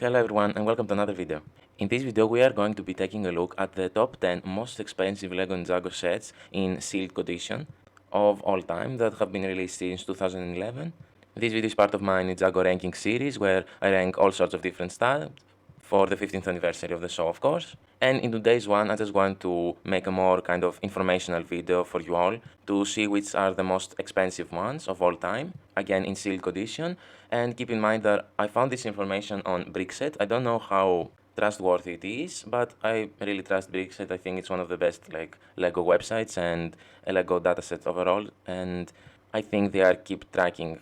Hello everyone and welcome to another video. In this video we are going to be taking a look at the top 10 most expensive LEGO Ninjago sets in sealed condition of all time that have been released since 2011. This video is part of my Ninjago ranking series where I rank all sorts of different stuff for the 15th anniversary of the show, of course. And in today's one, I just want to make a more kind of informational video for you all to see which are the most expensive ones of all time, again in sealed condition. And keep in mind that I found this information on BrickPeek. I don't know how trustworthy it is, but I really trust BrickPeek. I think it's one of the best Lego websites and a Lego dataset overall. And I think they are keep tracking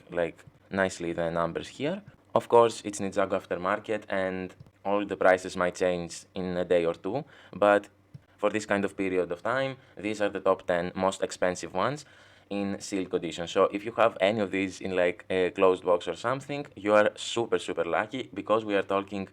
nicely the numbers here. Of course, it's Ninjago aftermarket and all the prices might change in a day or two, but for this kind of period of time, these are the top 10 most expensive ones in sealed condition. So if you have any of these in like a closed box or something, you are super lucky because we are talking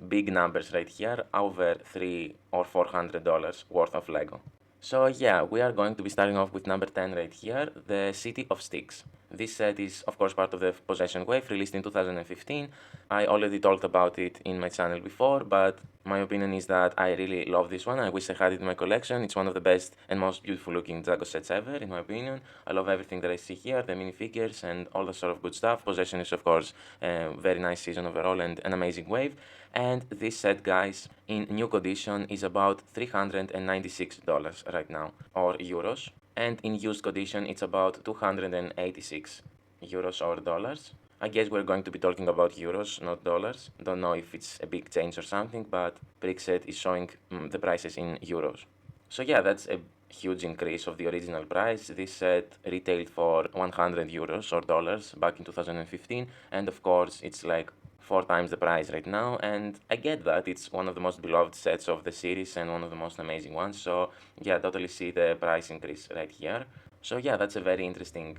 big numbers right here, over $300 or $400 worth of Lego. So yeah, we are going to be starting off with number 10 right here, the City of Stiix. This set is of course part of the Possession Wave, released in 2015. I already talked about it in my channel before, but my opinion is that I really love this one. I wish I had it in my collection. It's one of the best and most beautiful looking Ninjago sets ever, in my opinion. I love everything that I see here, the minifigures and all the sort of good stuff. Possession is of course a very nice season overall and an amazing wave. And this set, guys, in new condition is about $396 right now, or euros. And in used condition, it's about 286 euros or dollars. I guess we're going to be talking about euros, not dollars. Don't know if it's a big change or something, but BrickPeek is showing the prices in euros. So yeah, that's a huge increase of the original price. This set retailed for 100 euros or dollars back in 2015, and of course it's like 4 times the price right now, and I get that it's one of the most beloved sets of the series and one of the most amazing ones, so yeah, totally see the price increase right here. So yeah, that's a very interesting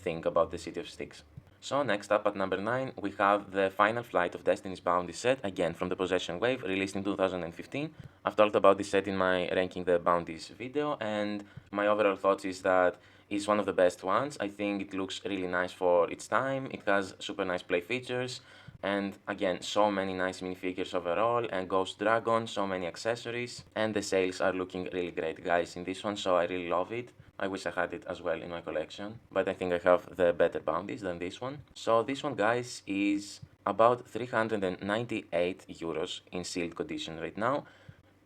thing about the City of Stiix. So next up at number 9, we have the Final Flight of Destiny's Bounty set, again from the Possession Wave, released in 2015. I've talked about this set in my Ranking the Bounties video, and my overall thoughts is that it's one of the best ones. I think it looks really nice for its time, it has super nice play features, and again, so many nice minifigures overall, and Ghost Dragon, so many accessories, and the sales are looking really great, guys, in this one, so I really love it. I wish I had it as well in my collection, but I think I have the better bounties than this one. So this one, guys, is about 398 euros in sealed condition right now,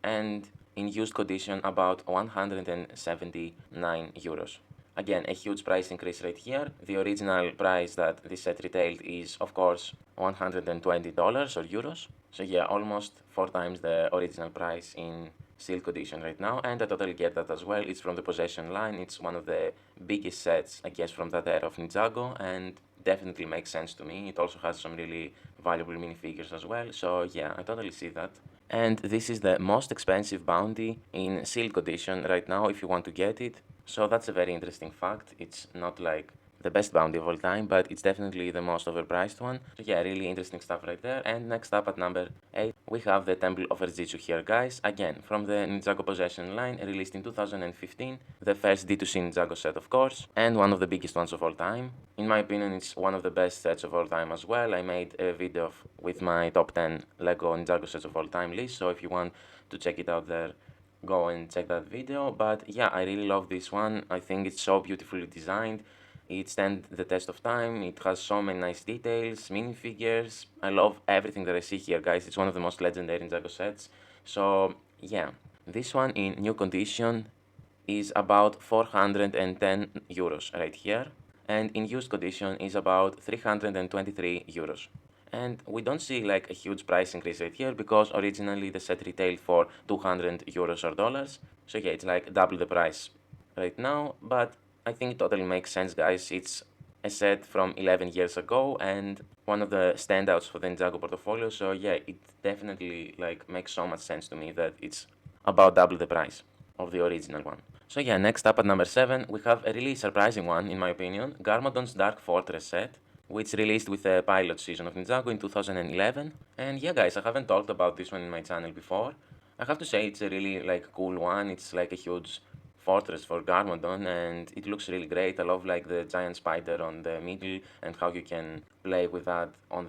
and in used condition about 179 euros. Again, a huge price increase right here. The original price that this set retailed is, of course, $120 or euros. So yeah, almost 4 times the original price in sealed condition right now, and I totally get that as well. It's from the Possession line. It's one of the biggest sets, I guess, from that era of Ninjago, and definitely makes sense to me. It also has some really valuable minifigures as well, so yeah, I totally see that. And this is the most expensive bounty in sealed condition right now if you want to get it. So that's a very interesting fact. It's not like the best bounty of all time, but it's definitely the most overpriced one. So yeah, really interesting stuff right there. And next up at number 8, we have the Temple of Airjitzu here, guys. Again, from the Ninjago Possession line, released in 2015. The first D2C Ninjago set, of course, and one of the biggest ones of all time. In my opinion, it's one of the best sets of all time as well. I made a video with my top 10 Lego Ninjago sets of all time list, so if you want to check it out there, go and check that video. But yeah, I really love this one. I think it's so beautifully designed. It stands the test of time. It has so many nice details, minifigures. I love everything that I see here, guys. It's one of the most legendary Ninjago sets. So yeah, this one in new condition is about 410 euros right here, and in used condition is about 323 euros. And we don't see like a huge price increase right here because originally the set retailed for 200 euros or dollars. So yeah, it's like double the price right now, but I think it totally makes sense, guys. It's a set from 11 years ago and one of the standouts for the Ninjago portfolio. So yeah, it definitely like makes so much sense to me that it's about double the price of the original one. So yeah, next up at number 7, we have a really surprising one in my opinion, Garmadon's Dark Fortress set, which released with the pilot season of Ninjago in 2011. And yeah, guys, I haven't talked about this one in my channel before. I have to say it's a really like cool one. It's like a huge fortress for Garmadon, and it looks really great. I love like the giant spider on the middle and how you can play with that on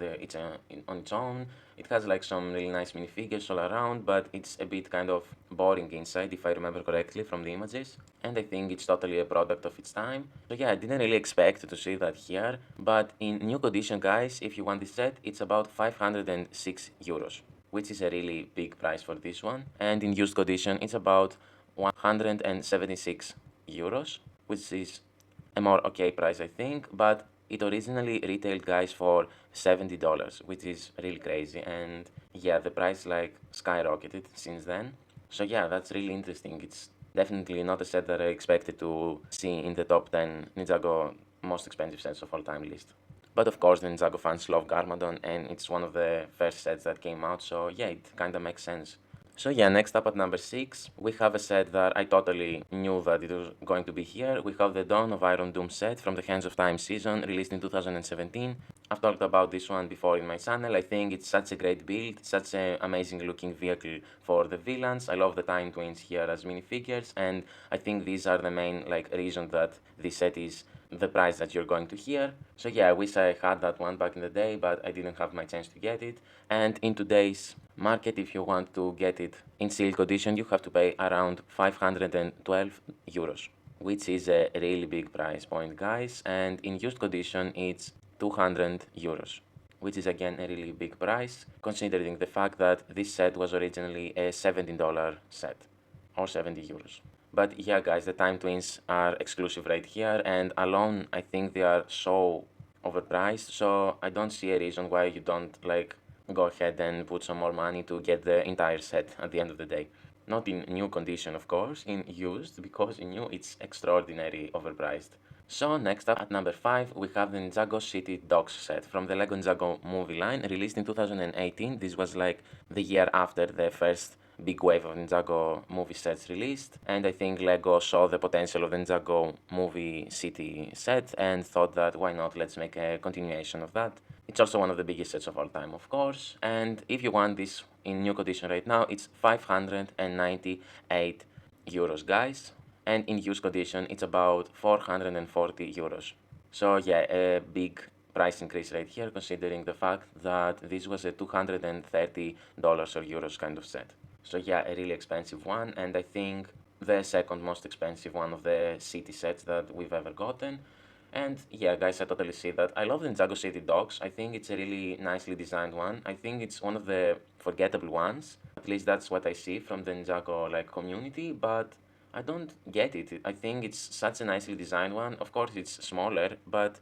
on its own. It has like some really nice minifigures all around, but it's a bit kind of boring inside if I remember correctly from the images. And I think it's totally a product of its time. So yeah, I didn't really expect to see that here, but in new condition, guys, if you want this set, it's about 506 euros, which is a really big price for this one. And in used condition, it's about 176 euros, which is a more okay price, I think, but it originally retailed, guys, for $70, which is really crazy. And yeah, the price like skyrocketed since then. So yeah, that's really interesting. It's definitely not a set that I expected to see in the top 10 Ninjago most expensive sets of all time list. But of course, the Ninjago fans love Garmadon, and it's one of the first sets that came out, so yeah, it kinda makes sense. So yeah, next up at number 6, we have a set that I totally knew that it was going to be here. We have the Dawn of Iron Doom set from the Hands of Time season, released in 2017. I've talked about this one before in my channel. I think it's such a great build, such an amazing looking vehicle for the villains. I love the Time Twins here as minifigures, and I think these are the main reason that this set is the price that you're going to hear. So yeah, I wish I had that one back in the day, but I didn't have my chance to get it. And in today's market, if you want to get it in sealed condition, you have to pay around 512 euros, which is a really big price point, guys. And in used condition, it's 200 euros, which is again a really big price, considering the fact that this set was originally a $17 set, or 70 euros. But yeah, guys, the Time Twins are exclusive right here, and alone, I think they are so overpriced, so I don't see a reason why you don't go ahead and put some more money to get the entire set at the end of the day. Not in new condition, of course, in used, because in new it's extraordinary overpriced. So next up at number 5, we have the Ninjago City Dogs set from the LEGO Ninjago movie line, released in 2018. This was like the year after the first big wave of Ninjago movie sets released, and I think LEGO saw the potential of the Ninjago movie city set and thought that why not, let's make a continuation of that. It's also one of the biggest sets of all time, of course, and if you want this in new condition right now, it's 598 euros, guys, and in used condition, it's about 440 euros. So yeah, a big price increase right here, considering the fact that this was a $230 or euros kind of set. So yeah, a really expensive one, and I think the second most expensive one of the city sets that we've ever gotten. And yeah, guys, I totally see that. I love the Ninjago City Dogs. I think it's a really nicely designed one. I think it's one of the forgettable ones. At least that's what I see from the Ninjago community, but I don't get it. I think it's such a nicely designed one. Of course, it's smaller, but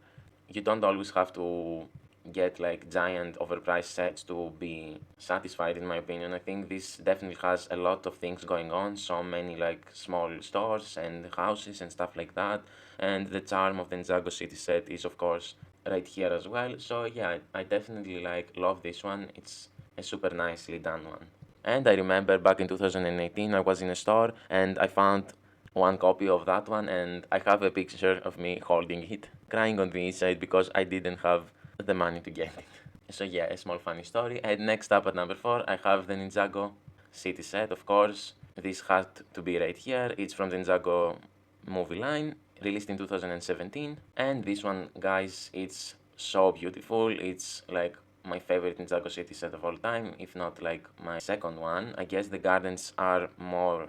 you don't always have to get giant overpriced sets to be satisfied, in my opinion. I think this definitely has a lot of things going on, so many small stores and houses and stuff like that, and the charm of the Ninjago City set is of course right here as well. So yeah, I definitely love this one. It's a super nicely done one. And I remember back in 2018 I was in a store and I found one copy of that one, and I have a picture of me holding it, crying on the inside because I didn't have the money to get it. So yeah, a small funny story. And next up at number 4, I have the Ninjago City set, of course. This had to be right here. It's from the Ninjago movie line, released in 2017. And this one, guys, it's so beautiful. It's my favorite Ninjago City set of all time, if not my second one. I guess the gardens are more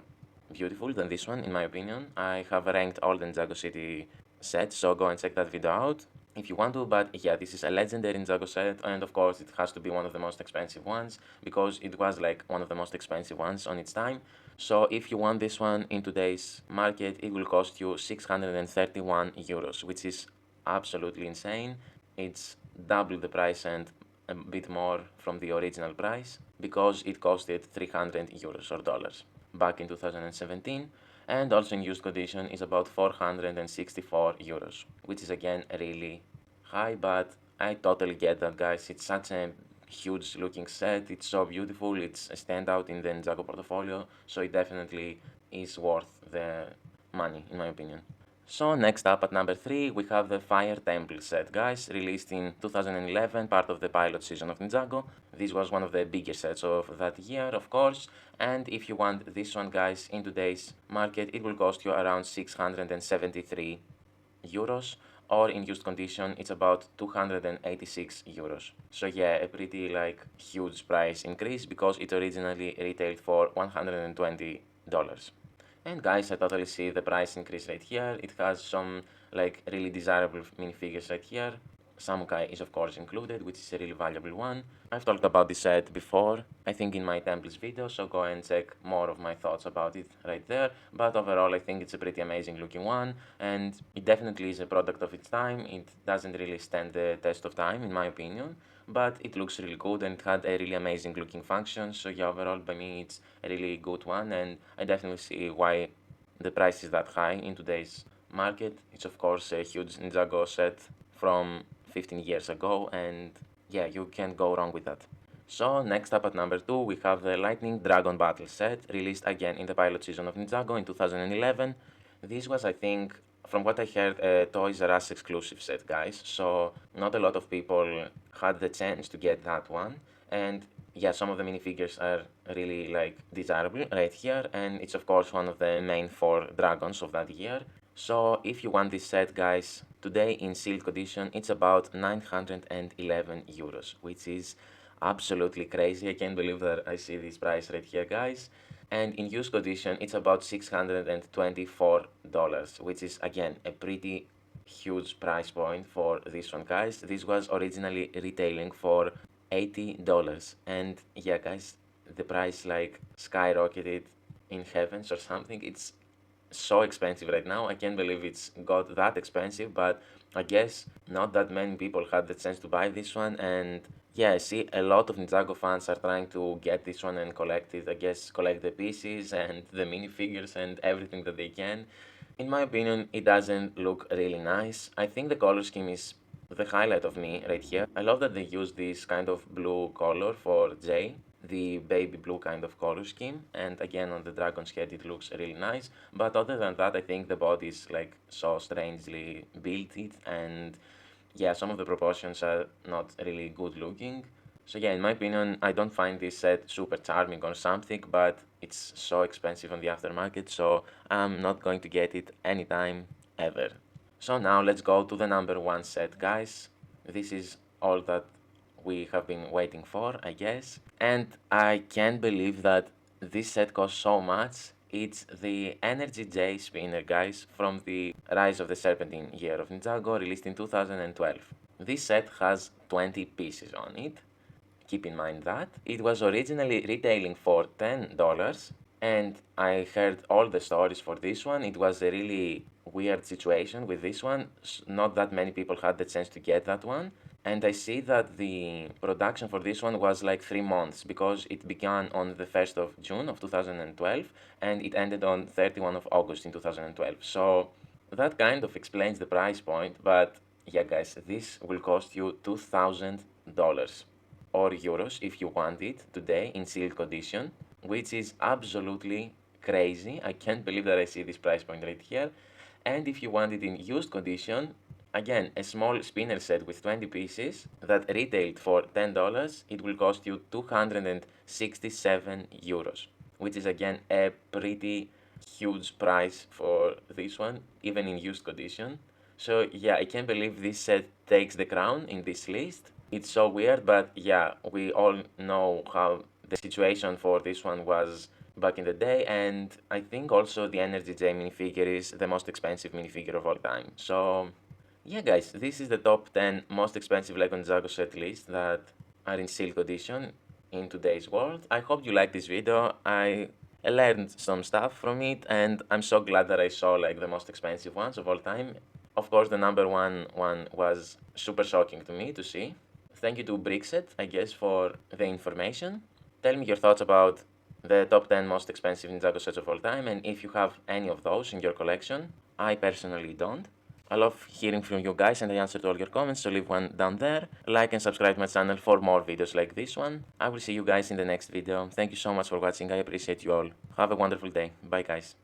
beautiful than this one, in my opinion. I have ranked all the Ninjago City sets, so go and check that video out if you want to. But yeah, this is a legendary Ninjago set, and of course it has to be one of the most expensive ones because it was one of the most expensive ones on its time. So if you want this one in today's market, it will cost you 631 euros, which is absolutely insane. It's double the price and a bit more from the original price because it costed 300 euros or dollars back in 2017, and also in used condition is about 464 euros, which is again really high, but I totally get that, guys. It's such a huge looking set, it's so beautiful, it's a standout in the Ninjago portfolio, so it definitely is worth the money, in my opinion. So next up at number 3 we have the Fire Temple set, guys, released in 2011, part of the pilot season of Ninjago. This was one of the bigger sets of that year, of course, and if you want this one, guys, in today's market it will cost you around 673 euros, or in used condition it's about 286 euros. So yeah, a pretty like huge price increase because it originally retailed for $120. And guys, I totally see the price increase right here. It has some like really desirable minifigures right here. Samukai is of course included, which is a really valuable one. I've talked about this set before, I think in my Temples video, so go and check more of my thoughts about it right there. But overall I think it's a pretty amazing looking one, and it definitely is a product of its time. It doesn't really stand the test of time in my opinion, but it looks really good and it had a really amazing looking function. So yeah, overall by me it's a really good one, and I definitely see why the price is that high in today's market. It's of course a huge Ninjago set from 15 years ago, and yeah, you can't go wrong with that. So next up at number 2 we have the Lightning Dragon Battle set, released again in the pilot season of Ninjago in 2011. This was, I think, from what I heard, a Toys R Us exclusive set, guys, so not a lot of people had the chance to get that one. And yeah, some of the minifigures are really like desirable right here, and it's of course one of the main 4 dragons of that year. So if you want this set, guys, today in sealed condition it's about 911 euros, which is absolutely crazy. I can't believe that I see this price right here, guys. And in used condition it's about $624, which is again a pretty huge price point for this one, guys. This was originally retailing for $80, and yeah, guys, the price like skyrocketed in heavens or something. It's so expensive right now. I can't believe it's got that expensive, but I guess not that many people had the chance to buy this one. And yeah, I see a lot of Ninjago fans are trying to get this one and collect it. I guess collect the pieces and the minifigures and everything that they can. In my opinion, it doesn't look really nice. I think the color scheme is the highlight of me right here. I love that they use this kind of blue color for Jay, the baby blue kind of color scheme, and again on the dragon's head it looks really nice. But other than that, I think the body is like so strangely built, and yeah, some of the proportions are not really good looking. So yeah, in my opinion, I don't find this set super charming or something, but it's so expensive on the aftermarket, so I'm not going to get it anytime ever. So now let's go to the number 1 set, guys. This is all that we have been waiting for, I guess. And I can't believe that this set costs so much. It's the NRG Jay spinner, guys, from the Rise of the Serpentine year of Ninjago, released in 2012. This set has 20 pieces on it. Keep in mind that it was originally retailing for $10, and I heard all the stories for this one. It was a really weird situation with this one. Not that many people had the chance to get that one. And I see that the production for this one was like 3 months, because it began on the 1st of June of 2012 and it ended on 31 of August in 2012. So that kind of explains the price point, but yeah, guys, this will cost you $2,000 or euros if you want it today in sealed condition, which is absolutely crazy. I can't believe that I see this price point right here. And if you want it in used condition, again, a small spinner set with 20 pieces that retailed for $10, it will cost you 267 euros, which is again a pretty huge price for this one, even in used condition. So yeah, I can't believe this set takes the crown in this list. It's so weird, but yeah, we all know how the situation for this one was back in the day, and I think also the NRG Jay minifigure is the most expensive minifigure of all time. So yeah, guys, this is the top 10 most expensive Lego Ninjago set list that are in sealed condition in today's world. I hope you liked this video. I learned some stuff from it, and I'm so glad that I saw like the most expensive ones of all time. Of course, the number one was super shocking to me to see. Thank you to BrickPeek, I guess, for the information. Tell me your thoughts about the top 10 most expensive Ninjago sets of all time, and if you have any of those in your collection. I personally don't. I love hearing from you guys, and I answer to all your comments, so leave one down there. Like and subscribe to my channel for more videos like this one. I will see you guys in the next video. Thank you so much for watching. I appreciate you all. Have a wonderful day. Bye, guys.